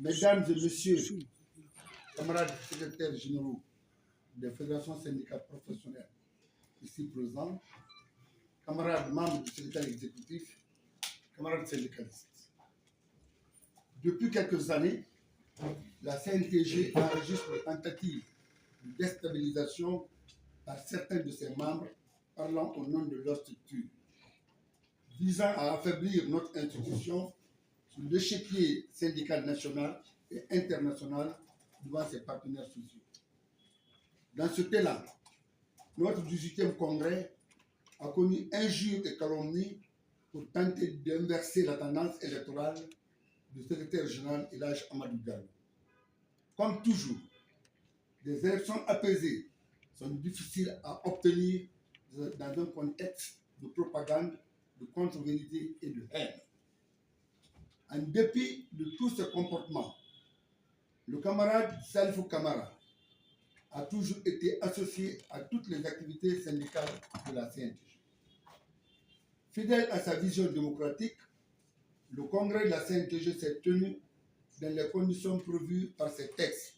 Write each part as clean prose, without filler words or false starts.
Mesdames et messieurs, camarades secrétaires généraux des fédérations syndicales professionnelles ici présents, camarades membres du secrétaire exécutif, camarades syndicalistes. Depuis quelques années, la CNTG enregistre des tentatives de déstabilisation par certains de ses membres parlant au nom de leur structure, visant à affaiblir notre institution sur l'échiquier syndical national et international devant ses partenaires sociaux. Dans ce élan, notre 18e congrès a connu injures et calomnies pour tenter d'inverser la tendance électorale du secrétaire général Elhadji Amadou Diallo. Comme toujours, des élections apaisées sont difficiles à obtenir dans un contexte de propagande, de contre-vérité et de haine. En dépit de tous ces comportements, le camarade Salifou Camara a toujours été associé à toutes les activités syndicales de la CNTG. Fidèle à sa vision démocratique, le congrès de la CNTG s'est tenu dans les conditions prévues par ces textes.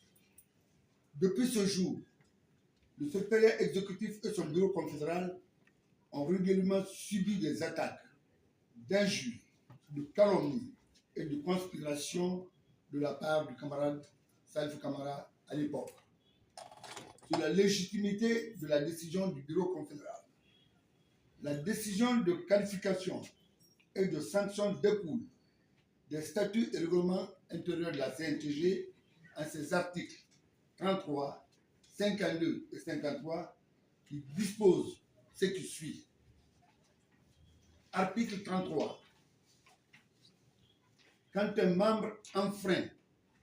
Depuis ce jour, le secrétariat exécutif et son bureau confédéral ont régulièrement subi des attaques, d'injures, de calomnies et de conspirations de la part du camarade Salifou Camara à l'époque, sur la légitimité de la décision du bureau confédéral. La décision de qualification et de sanction découle des statuts et règlements intérieurs de la CNTG en ses articles 33, 52 et 53 qui disposent ce qui suit. Article 33. Quand un membre enfreint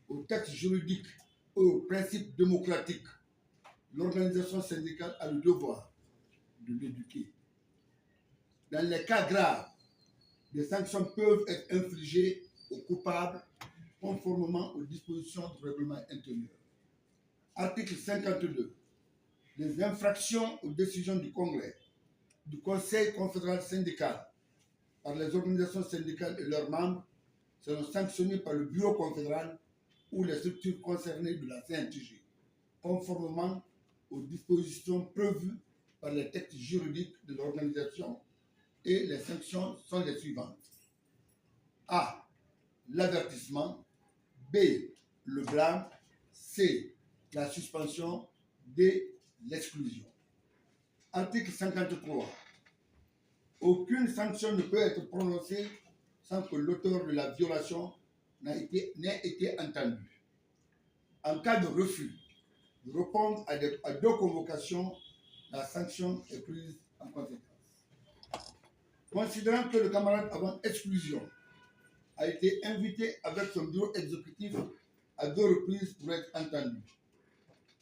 au texte juridique ou aux principes démocratiques, l'organisation syndicale a le devoir de l'éduquer. Dans les cas graves, des sanctions peuvent être infligées aux coupables conformément aux dispositions du règlement intérieur. Article 52. Les infractions aux décisions du Congrès, du Conseil confédéral syndical par les organisations syndicales et leurs membres seront sanctionnées par le bureau confédéral ou les structures concernées de la CNTG, conformément aux dispositions prévues par les textes juridiques de l'organisation, et les sanctions sont les suivantes. A. L'avertissement. B. Le blâme. C. La suspension. D. L'exclusion. Article 53. Aucune sanction ne peut être prononcée sans que l'auteur de la violation n'ait été entendu. En cas de refus de répondre à deux convocations, la sanction est prise en conséquence. Considérant que le camarade avant exclusion a été invité avec son bureau exécutif à 2 reprises pour être entendu,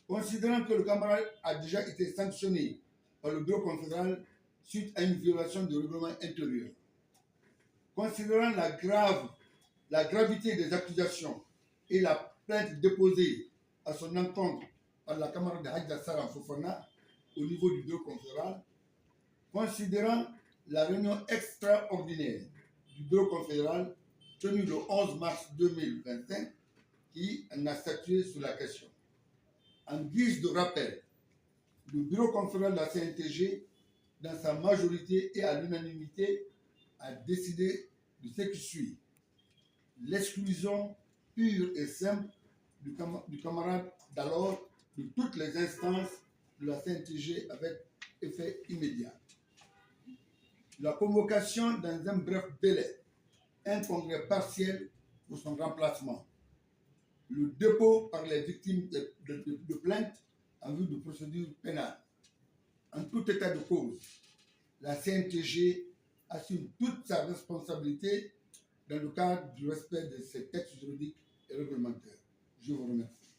considérant que le camarade a déjà été sanctionné par le bureau confédéral suite à une violation du règlement intérieur, considérant la gravité des accusations et la plainte déposée à son encontre par la camarade de Hadja Saram Fofana au niveau du bureau confédéral, considérant la réunion extraordinaire du bureau confédéral tenue le 11 mars 2025 qui en a statué sur la question. En guise de rappel, le bureau confédéral de la CNTG, dans sa majorité et à l'unanimité, a décidé de ce qui suit. L'exclusion pure et simple du camarade d'alors de toutes les instances de la CNTG avec effet immédiat. La convocation dans un bref délai, un congrès partiel pour son remplacement, le dépôt par les victimes de plaintes en vue de procédures pénales. En tout état de cause, la CNTG assume toute sa responsabilité dans le cadre du respect de ses textes juridiques et réglementaires. Je vous remercie.